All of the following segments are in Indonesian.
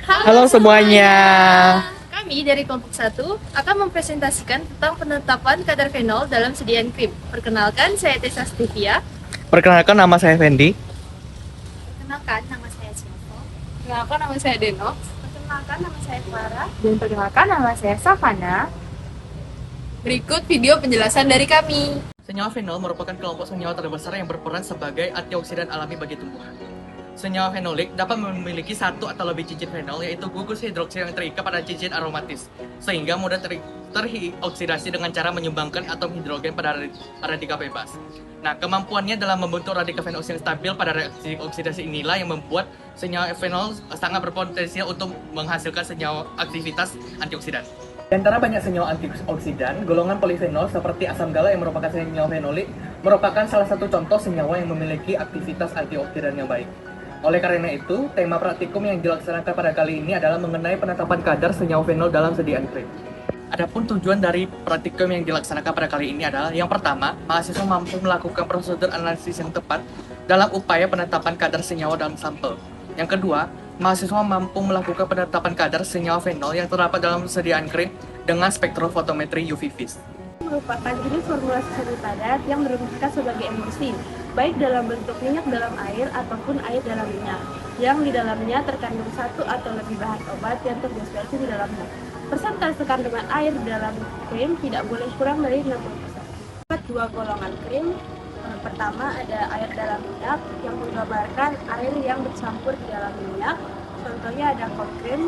Halo semuanya. Kami dari kelompok 1 akan mempresentasikan tentang penetapan kadar fenol dalam sediaan krim. Perkenalkan, saya Tessa Stevia. Perkenalkan nama saya Fendi. Perkenalkan, nama saya Silvo. Perkenalkan, nama saya Deno. Perkenalkan, nama saya Clara. Dan perkenalkan, nama saya Savana. Berikut video penjelasan dari kami. Senyawa fenol merupakan kelompok senyawa terbesar yang berperan sebagai antioksidan alami bagi tumbuhan. Senyawa fenolik dapat memiliki satu atau lebih cincin fenol, yaitu gugus hidroksil yang terikat pada cincin aromatis, sehingga mudah teroksidasi dengan cara menyumbangkan atom hidrogen pada radikal bebas. Nah, kemampuannya dalam membentuk radikal fenosil yang stabil pada reaksi oksidasi inilah yang membuat senyawa fenol sangat berpotensial untuk menghasilkan senyawa aktivitas antioksidan. Di antara banyak senyawa antioksidan, golongan polifenol seperti asam galat yang merupakan senyawa fenolik merupakan salah satu contoh senyawa yang memiliki aktivitas antioksidan yang baik. Oleh karena itu, tema praktikum yang dilaksanakan pada kali ini adalah mengenai penetapan kadar senyawa fenol dalam sediaan krim. Adapun tujuan dari praktikum yang dilaksanakan pada kali ini adalah yang pertama, mahasiswa mampu melakukan prosedur analisis yang tepat dalam upaya penetapan kadar senyawa dalam sampel. Yang kedua, mahasiswa mampu melakukan penetapan kadar senyawa fenol yang terdapat dalam sediaan krim dengan spektrofotometri UV vis. Merupakan jenis formulasi semi padat yang berfungsi sebagai emulsi, baik dalam bentuk minyak dalam air ataupun air dalam minyak, yang di dalamnya terkandung satu atau lebih bahan obat yang terdispersi di dalamnya. Persentase kandungan air dalam krim tidak boleh kurang dari 60%. Dapat dua golongan krim. Pertama ada air dalam minyak yang menggambarkan air yang bercampur di dalam minyak. Contohnya ada cold cream,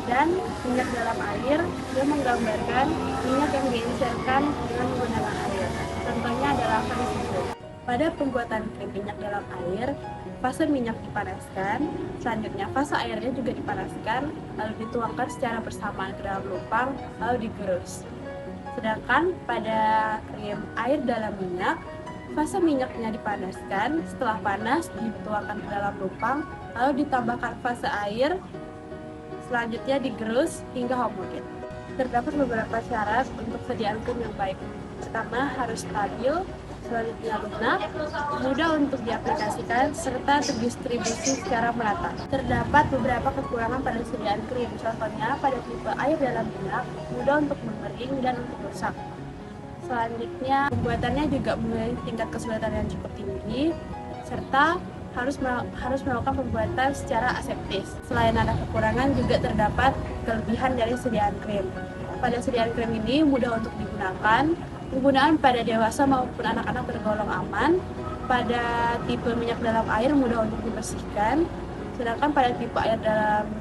dan minyak dalam air yang menggambarkan minyak yang diencerkan dengan menggunakan air. Contohnya adalah vanillin. Pada pembuatan krim minyak dalam air, fase minyak dipanaskan, selanjutnya fase airnya juga dipanaskan, lalu dituangkan secara bersamaan ke dalam lubang, lalu digerus. Sedangkan pada krim air dalam minyak, fase minyaknya dipanaskan, setelah panas dituangkan ke dalam lubang, lalu ditambahkan fase air, selanjutnya digerus hingga homogen. Terdapat beberapa syarat untuk sediaan krim yang baik. Pertama, harus stabil, selanjutnya lunak, mudah untuk diaplikasikan, serta terdistribusi secara merata. Terdapat beberapa kekurangan pada sediaan krim, contohnya pada tipe air dalam minyak, mudah untuk mengering dan untuk rusak. Selanjutnya, pembuatannya juga memiliki tingkat kesulitan yang cukup tinggi, serta harus melakukan pembuatan secara aseptis. Selain ada kekurangan, juga terdapat kelebihan dari sediaan krim. Pada sediaan krim ini mudah untuk digunakan, penggunaan pada dewasa maupun anak-anak tergolong aman. Pada tipe minyak dalam air mudah untuk dibersihkan, sedangkan pada tipe air dalam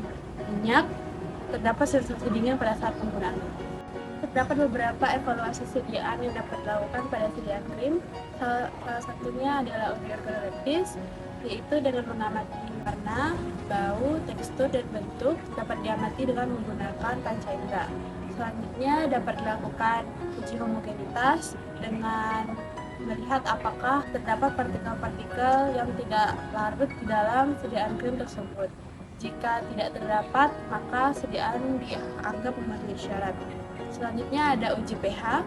minyak terdapat sensasi dingin pada saat penggunaan. Terdapat beberapa evaluasi sediaan yang dapat dilakukan pada sediaan krim. Salah satunya adalah uji organoleptis, yaitu dengan mengamati warna, bau, tekstur, dan bentuk dapat diamati dengan menggunakan panca indera. Selanjutnya dapat dilakukan uji homogenitas dengan melihat apakah terdapat partikel-partikel yang tidak larut di dalam sediaan krim tersebut. Jika tidak terdapat, maka sediaan dianggap memenuhi syarat. Selanjutnya ada uji pH.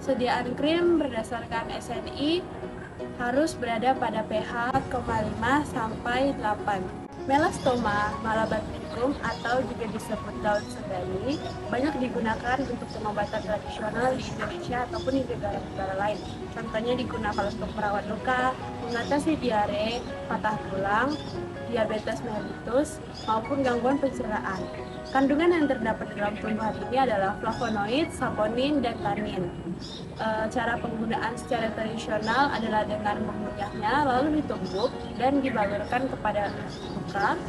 Sediaan krim berdasarkan SNI harus berada pada pH 4,5 sampai 8. Melastoma malabathrium atau juga disebut daun segani banyak digunakan untuk pengobatan tradisional di Indonesia ataupun di negara-negara lain. Contohnya digunakan untuk merawat luka, mengatasi diare, patah tulang, diabetes mellitus, maupun gangguan pencernaan. Kandungan yang terdapat dalam tumbuhan ini adalah flavonoid, saponin, dan tanin. Cara penggunaan secara tradisional adalah dengan mengunyahnya lalu ditumbuk dan dibalurkan kepada luka,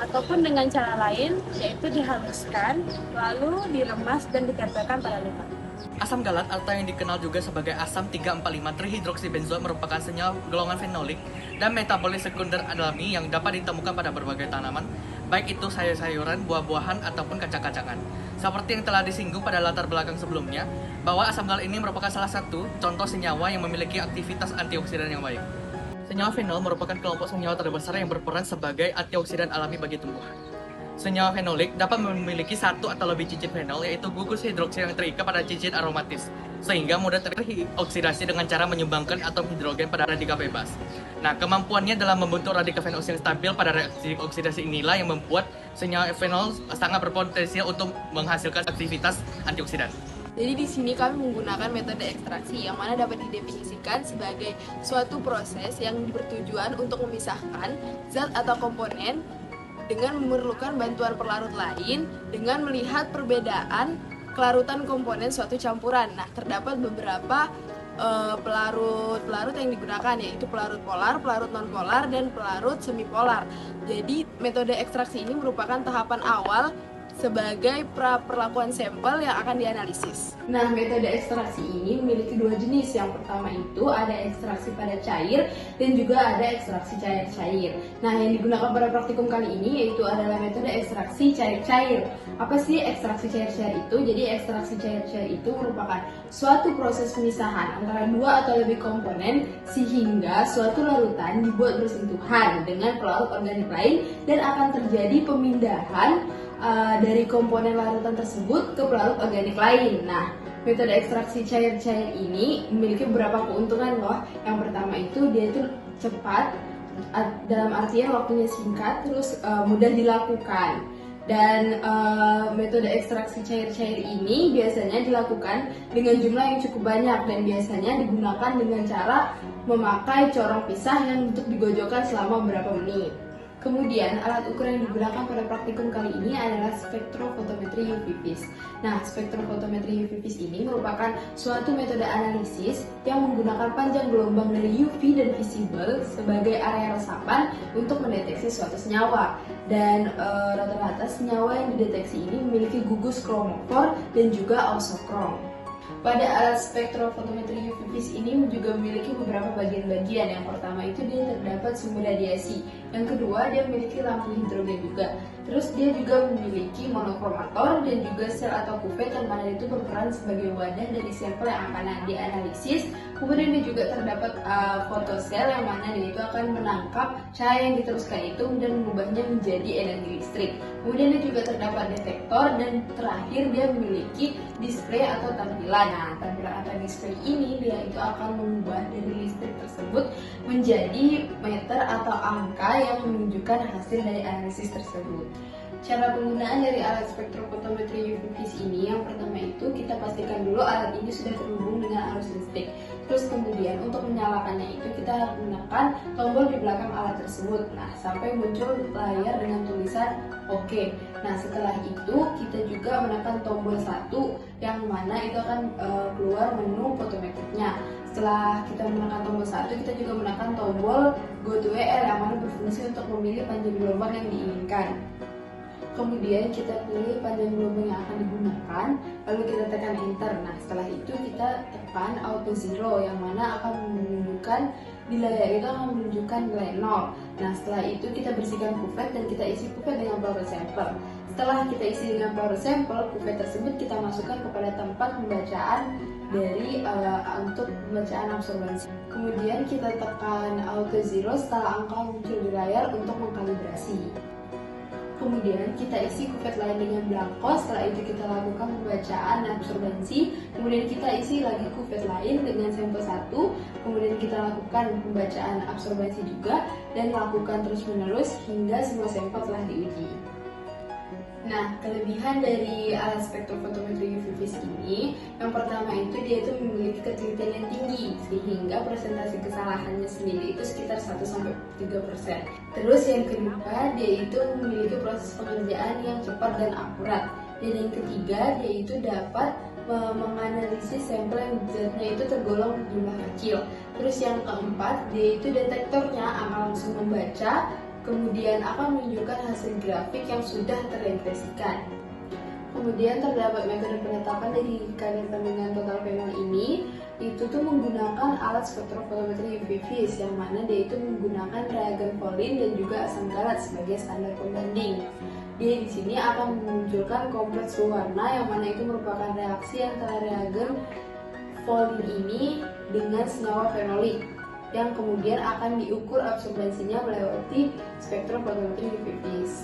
ataupun dengan cara lain yaitu dihaluskan lalu diremas dan ditempelkan pada luka. Asam galat atau yang dikenal juga sebagai asam 3,4,5 trihidroksibenzoat merupakan senyawa golongan fenolik dan metabolit sekunder alami yang dapat ditemukan pada berbagai tanaman, baik itu sayur-sayuran, buah-buahan, ataupun kacang-kacangan. Seperti yang telah disinggung pada latar belakang sebelumnya, bahwa asam galat ini merupakan salah satu contoh senyawa yang memiliki aktivitas antioksidan yang baik. Senyawa fenol merupakan kelompok senyawa terbesar yang berperan sebagai antioksidan alami bagi tumbuhan. Senyawa fenolik dapat memiliki satu atau lebih cincin fenol, yaitu gugus hidroksil yang terikat pada cincin aromatis, sehingga mudah teroksidasi dengan cara menyumbangkan atom hidrogen pada radikal bebas. Nah, kemampuannya dalam membentuk radikal fenosil yang stabil pada reaksi oksidasi inilah yang membuat senyawa fenol sangat berpotensi untuk menghasilkan aktivitas antioksidan. Jadi di sini kami menggunakan metode ekstraksi yang mana dapat didefinisikan sebagai suatu proses yang bertujuan untuk memisahkan zat atau komponen dengan memerlukan bantuan pelarut lain dengan melihat perbedaan kelarutan komponen suatu campuran. Nah, terdapat beberapa pelarut yang digunakan, yaitu pelarut polar, pelarut nonpolar, dan pelarut semipolar. Jadi metode ekstraksi ini merupakan tahapan awal sebagai perlakuan sampel yang akan dianalisis. Nah, metode ekstraksi ini memiliki dua jenis. Yang pertama itu ada ekstraksi pada cair dan juga ada ekstraksi cair-cair. Nah, yang digunakan pada praktikum kali ini yaitu adalah metode ekstraksi cair-cair. Apa sih ekstraksi cair-cair itu? Jadi ekstraksi cair-cair itu merupakan suatu proses pemisahan antara dua atau lebih komponen sehingga suatu larutan dibuat bersentuhan dengan pelarut organik lain dan akan terjadi pemindahan dari komponen larutan tersebut ke pelarut organik lain. Nah, metode ekstraksi cair-cair ini memiliki beberapa keuntungan loh. Yang pertama itu dia itu cepat, dalam artian waktunya singkat, terus mudah dilakukan. Dan metode ekstraksi cair-cair ini biasanya dilakukan dengan jumlah yang cukup banyak dan biasanya digunakan dengan cara memakai corong pisah yang untuk digojokkan selama beberapa menit. Kemudian, alat ukur yang digunakan pada praktikum kali ini adalah spektrofotometri UV vis. Nah, spektrofotometri UV vis ini merupakan suatu metode analisis yang menggunakan panjang gelombang dari UV dan visible sebagai area resapan untuk mendeteksi suatu senyawa. Dan rata-rata senyawa yang dideteksi ini memiliki gugus kromofor dan juga ausokrom. Pada alat spektrofotometri UV vis ini juga memiliki beberapa bagian-bagian. Yang pertama itu dia terdapat sumber radiasi. Yang kedua dia memiliki lampu hidrogen juga. Terus dia juga memiliki monokromator dan juga sel atau kuvet yang mana itu berperan sebagai wadah dari sampel yang akan dianalisis. Kemudian dia juga terdapat fotosel yang mana dia itu akan menangkap cahaya yang diteruskan itu dan mengubahnya menjadi energi listrik. Kemudian dia juga terdapat detektor dan terakhir dia memiliki display atau tampilan. Nah, tampilan atau display ini dia itu akan mengubah dari listrik tersebut menjadi meter atau angka yang menunjukkan hasil dari analisis tersebut. Cara penggunaan dari alat spektrofotometri UV vis ini, yang pertama itu kita pastikan dulu alat ini sudah terhubung dengan arus listrik. Terus kemudian untuk menyalakannya itu kita harus menggunakan tombol di belakang alat tersebut. Nah, sampai muncul layar dengan tulisan OK. Nah, setelah itu kita juga menekan tombol 1 yang mana itu akan keluar menu fotometriknya. Setelah kita menekan tombol 1, kita juga menekan tombol Go to WL yang mana berfungsi untuk memilih panjang gelombang yang diinginkan. Kemudian kita pilih panjang gelombang yang akan digunakan, lalu kita tekan enter. Nah, setelah itu kita tekan auto zero yang mana akan menunjukkan di layar itu akan menunjukkan nilai 0. Nah, setelah itu kita bersihkan kuvet dan kita isi kuvet dengan peluru sampel. Setelah kita isi dengan peluru sampel, kuvet tersebut kita masukkan kepada tempat pembacaan dari untuk pembacaan absorbansi. Kemudian kita tekan auto zero setelah angka muncul di layar untuk mengkalibrasi. Kemudian kita isi kuvet lain dengan blanko. Setelah itu kita lakukan pembacaan dan absorbansi. Kemudian kita isi lagi kuvet lain dengan sampel 1. Kemudian kita lakukan pembacaan absorbansi juga dan lakukan terus menerus hingga semua sampel telah diuji. Nah, kelebihan dari alat spektrofotometri UV vis ini, yang pertama itu dia itu memiliki ketelitian yang tinggi sehingga presentasi kesalahannya sendiri itu sekitar 1-3%. Terus yang kedua, dia itu memiliki proses pengerjaan yang cepat dan akurat. Dan yang ketiga, dia itu dapat menganalisis sampel yang zatnya itu tergolong jumlah kecil. Terus yang keempat, dia itu detektornya akan langsung membaca, kemudian akan menunjukkan hasil grafik yang sudah terregresikan. Kemudian terdapat metode penetapan dari kadar kandungan total fenol ini, itu tuh menggunakan alat spektrofotometri UV vis yang mana dia itu menggunakan reagen Folin dan juga asam galat sebagai standar pembanding. Dia di sini akan memunculkan kompleks berwarna yang mana itu merupakan reaksi antara reagen Folin ini dengan senyawa fenolik, yang kemudian akan diukur absorbansinya melewati spektrofotometri UV vis.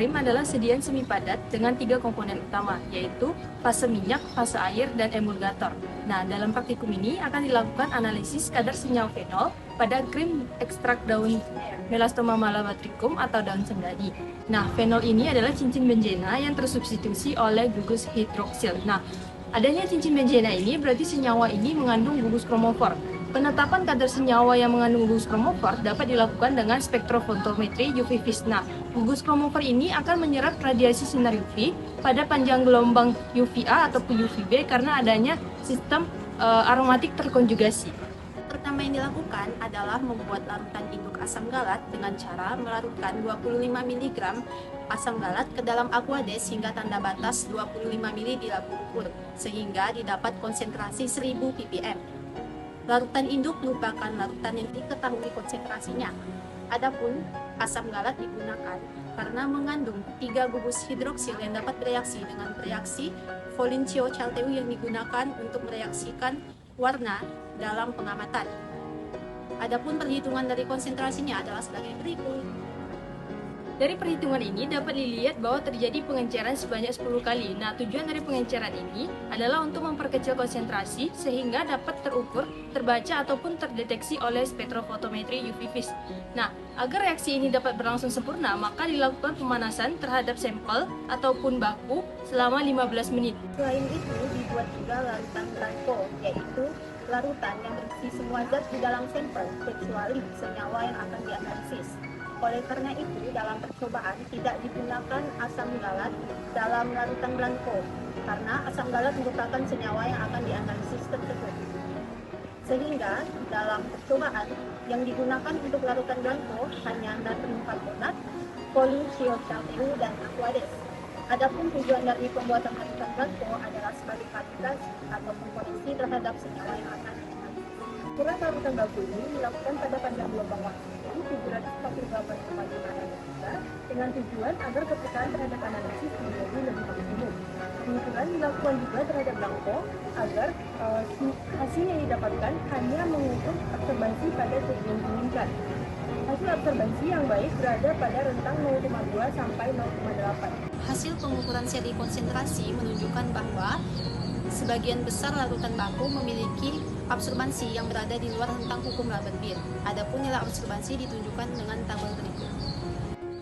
krim adalah sediaan semi padat dengan 3 komponen utama, yaitu fase minyak, fase air, dan emulgator. Nah, dalam praktikum ini akan dilakukan analisis kadar senyawa fenol pada krim ekstrak daun Melastoma malabatricum atau daun sendadi. Nah, fenol ini adalah cincin benzena yang tersubstitusi oleh gugus hidroksil. Nah, adanya cincin benzena ini berarti senyawa ini mengandung gugus kromofor. Penetapan kadar senyawa yang mengandung gugus kromofor dapat dilakukan dengan spektrofotometri UV vis. Nah, gugus kromofor ini akan menyerap radiasi sinar UV pada panjang gelombang UVA ataupun UVB karena adanya sistem aromatik terkonjugasi. Pertama yang dilakukan adalah membuat larutan induk asam galat dengan cara melarutkan 25 mg asam galat ke dalam Aquades hingga tanda batas 25 ml di labu ukur, sehingga didapat konsentrasi 1000 ppm. Larutan induk merupakan larutan yang diketahui konsentrasinya. Adapun asam galat digunakan karena mengandung 3 gugus hidroksil yang dapat bereaksi dengan reaksi Folinceo-Chalteu yang digunakan untuk mereaksikan warna dalam pengamatan. Adapun perhitungan dari konsentrasinya adalah sebagai berikut. Dari perhitungan ini dapat dilihat bahwa terjadi pengenceran sebanyak 10 kali. Nah, tujuan dari pengenceran ini adalah untuk memperkecil konsentrasi sehingga dapat terukur, terbaca ataupun terdeteksi oleh spektrofotometri UV vis. Nah, agar reaksi ini dapat berlangsung sempurna, maka dilakukan pemanasan terhadap sampel ataupun baku selama 15 menit. Selain itu, dibuat juga larutan blanco, yaitu larutan yang berisi semua zat di dalam sampel, kecuali senyawa yang akan dianalisis. Oleh karena itu, dalam percobaan tidak digunakan asam galat dalam larutan blanco, karena asam galat merupakan senyawa yang akan dianalisis tersebut. Sehingga, dalam percobaan yang digunakan untuk larutan blanco hanya natrium karbonat, Folinceo-Chalteu, dan Aquades. Adapun tujuan dari pembuatan larutan blanco adalah sebagai kalibrasi atau koreksi terhadap senyawa yang akan dianalisis. Ukuran larutan blanco ini dilakukan pada panjang gelombang waktu 748,5 dengan tujuan agar kepercayaan terhadap analisis menjadi lebih maksimum. Pengukuran dilakukan juga terhadap blanco agar hasil yang didapatkan hanya mengukur absorbansi pada titik yang diinginkan. Hasil absorbansi yang baik berada pada rentang 0,2 sampai 0,8. Hasil pengukuran seri konsentrasi menunjukkan bahwa sebagian besar larutan baku memiliki absorbansi yang berada di luar rentang hukum Laban-Beer. Adapun nilai absorbansi ditunjukkan dengan tabel berikut.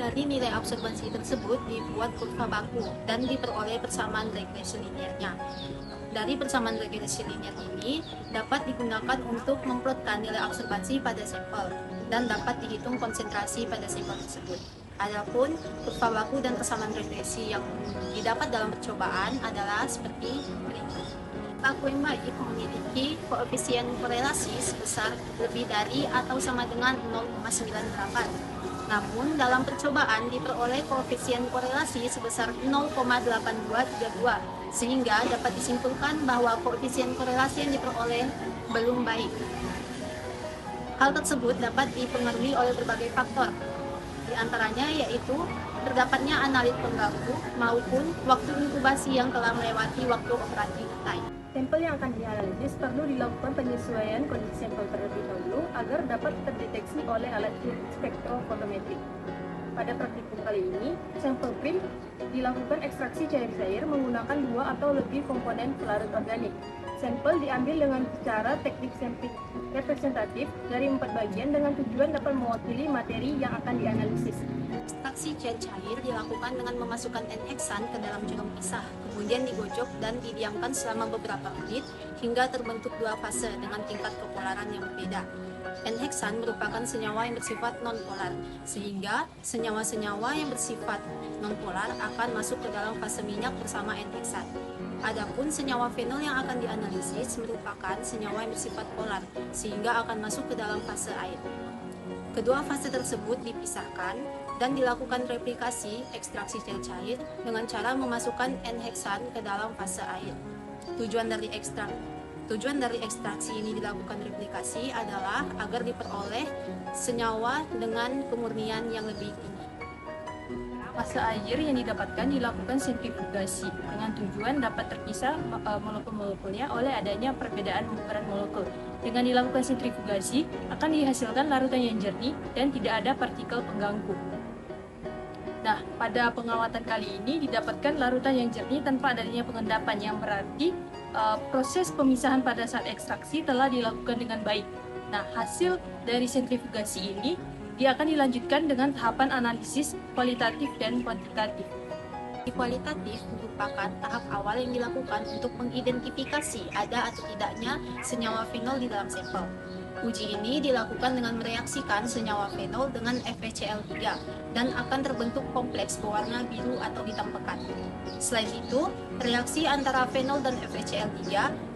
Dari nilai absorbansi tersebut dibuat kurva baku dan diperoleh persamaan regresi linearnya. Dari persamaan regresi linear ini dapat digunakan untuk memplotkan nilai absorbansi pada sampel dan dapat dihitung konsentrasi pada sampel tersebut. Adapun kurva baku dan persamaan regresi yang didapat dalam percobaan adalah seperti berikut. Baku yang baik memiliki koefisien korelasi sebesar lebih dari atau sama dengan 0,98. Namun dalam percobaan diperoleh koefisien korelasi sebesar 0,8232 sehingga dapat disimpulkan bahwa koefisien korelasi yang diperoleh belum baik. Hal tersebut dapat dipengaruhi oleh berbagai faktor, di antaranya yaitu terdapatnya analit pengganggu maupun waktu inkubasi yang telah melewati waktu operasi time. Sampel yang akan dianalisis perlu dilakukan penyesuaian kondisi sampel terlebih dahulu agar dapat terdeteksi oleh alat spektrofotometri. Pada praktikum kali ini, sampel krim dilakukan ekstraksi cair-cair menggunakan 2 atau lebih komponen pelarut organik. Sampel diambil dengan cara teknik sampling representatif dari 4 bagian dengan tujuan dapat mewakili materi yang akan dianalisis. Ekstraksi cair dilakukan dengan memasukkan N-heksan ke dalam jarum pisah, kemudian digojok dan didiamkan selama beberapa menit hingga terbentuk 2 fase dengan tingkat kepolaran yang berbeda. N-heksan merupakan senyawa yang bersifat nonpolar, sehingga senyawa-senyawa yang bersifat nonpolar akan masuk ke dalam fase minyak bersama N-heksan. Adapun senyawa fenol yang akan dianalisis merupakan senyawa yang bersifat polar, sehingga akan masuk ke dalam fase air. Kedua fase tersebut dipisahkan dan dilakukan replikasi ekstraksi cair-cair dengan cara memasukkan N-heksan ke dalam fase air. Tujuan dari ekstraksi ini dilakukan replikasi adalah agar diperoleh senyawa dengan kemurnian yang lebih tinggi. Fase air yang didapatkan dilakukan sentrifugasi dengan tujuan dapat terpisah molekul-molekulnya oleh adanya perbedaan ukuran molekul. Dengan dilakukan sentrifugasi akan dihasilkan larutan yang jernih dan tidak ada partikel pengganggu. Nah, pada pengawatan kali ini didapatkan larutan yang jernih tanpa adanya pengendapan, yang berarti proses pemisahan pada saat ekstraksi telah dilakukan dengan baik. Nah, hasil dari sentrifugasi ini dia akan dilanjutkan dengan tahapan analisis kualitatif dan kuantitatif. Kualitatif merupakan tahap awal yang dilakukan untuk mengidentifikasi ada atau tidaknya senyawa fenol di dalam sampel. Uji ini dilakukan dengan mereaksikan senyawa fenol dengan FeCl3 dan akan terbentuk kompleks berwarna biru atau hitam pekat. Selain itu, reaksi antara fenol dan FeCl3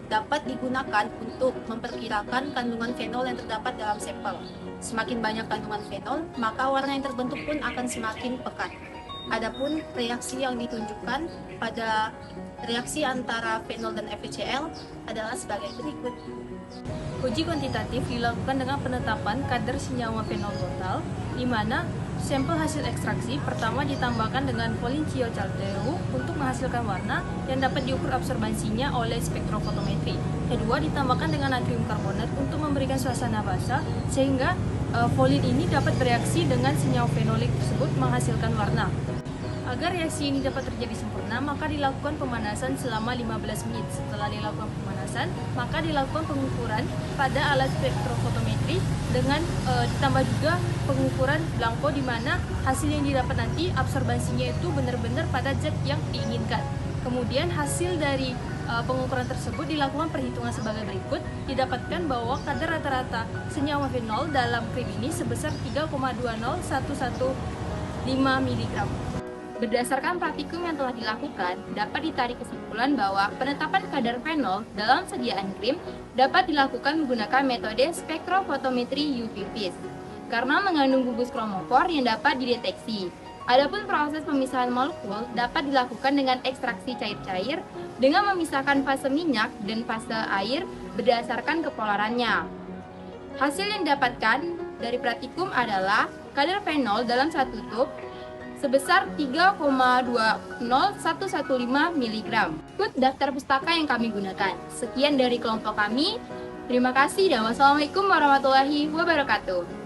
dapat digunakan untuk memperkirakan kandungan fenol yang terdapat dalam sampel. Semakin banyak kandungan fenol, maka warna yang terbentuk pun akan semakin pekat. Adapun reaksi yang ditunjukkan pada reaksi antara fenol dan FeCl adalah sebagai berikut. Uji kuantitatif dilakukan dengan penetapan kadar senyawa fenol total, di mana sampel hasil ekstraksi pertama ditambahkan dengan polinciochaldeu untuk menghasilkan warna yang dapat diukur absorbansinya oleh spektrofotometri. Kedua, ditambahkan dengan natrium karbonat untuk memberikan suasana basah, sehingga folin ini dapat bereaksi dengan senyawa fenolik tersebut menghasilkan warna. Agar reaksi ini dapat terjadi sempurna, maka dilakukan pemanasan selama 15 menit. Setelah dilakukan pemanasan, maka dilakukan pengukuran pada alat spektrofotometri dengan ditambah juga pengukuran blanko, di mana hasil yang didapat nanti absorbansinya itu benar-benar pada zat yang diinginkan. Kemudian hasil dari pengukuran tersebut dilakukan perhitungan sebagai berikut. Didapatkan bahwa kadar rata-rata senyawa fenol dalam krim ini sebesar 3,20115 mg. Berdasarkan praktikum yang telah dilakukan, dapat ditarik kesimpulan bahwa penetapan kadar fenol dalam sediaan krim dapat dilakukan menggunakan metode spektrofotometri UV-Vis karena mengandung gugus kromofor yang dapat dideteksi. Adapun proses pemisahan molekul dapat dilakukan dengan ekstraksi cair-cair dengan memisahkan fase minyak dan fase air berdasarkan kepolarannya. Hasil yang didapatkan dari praktikum adalah kadar fenol dalam satu tub sebesar 3,20115 mg. Ikut daftar pustaka yang kami gunakan. Sekian dari kelompok kami. Terima kasih dan wassalamualaikum warahmatullahi wabarakatuh.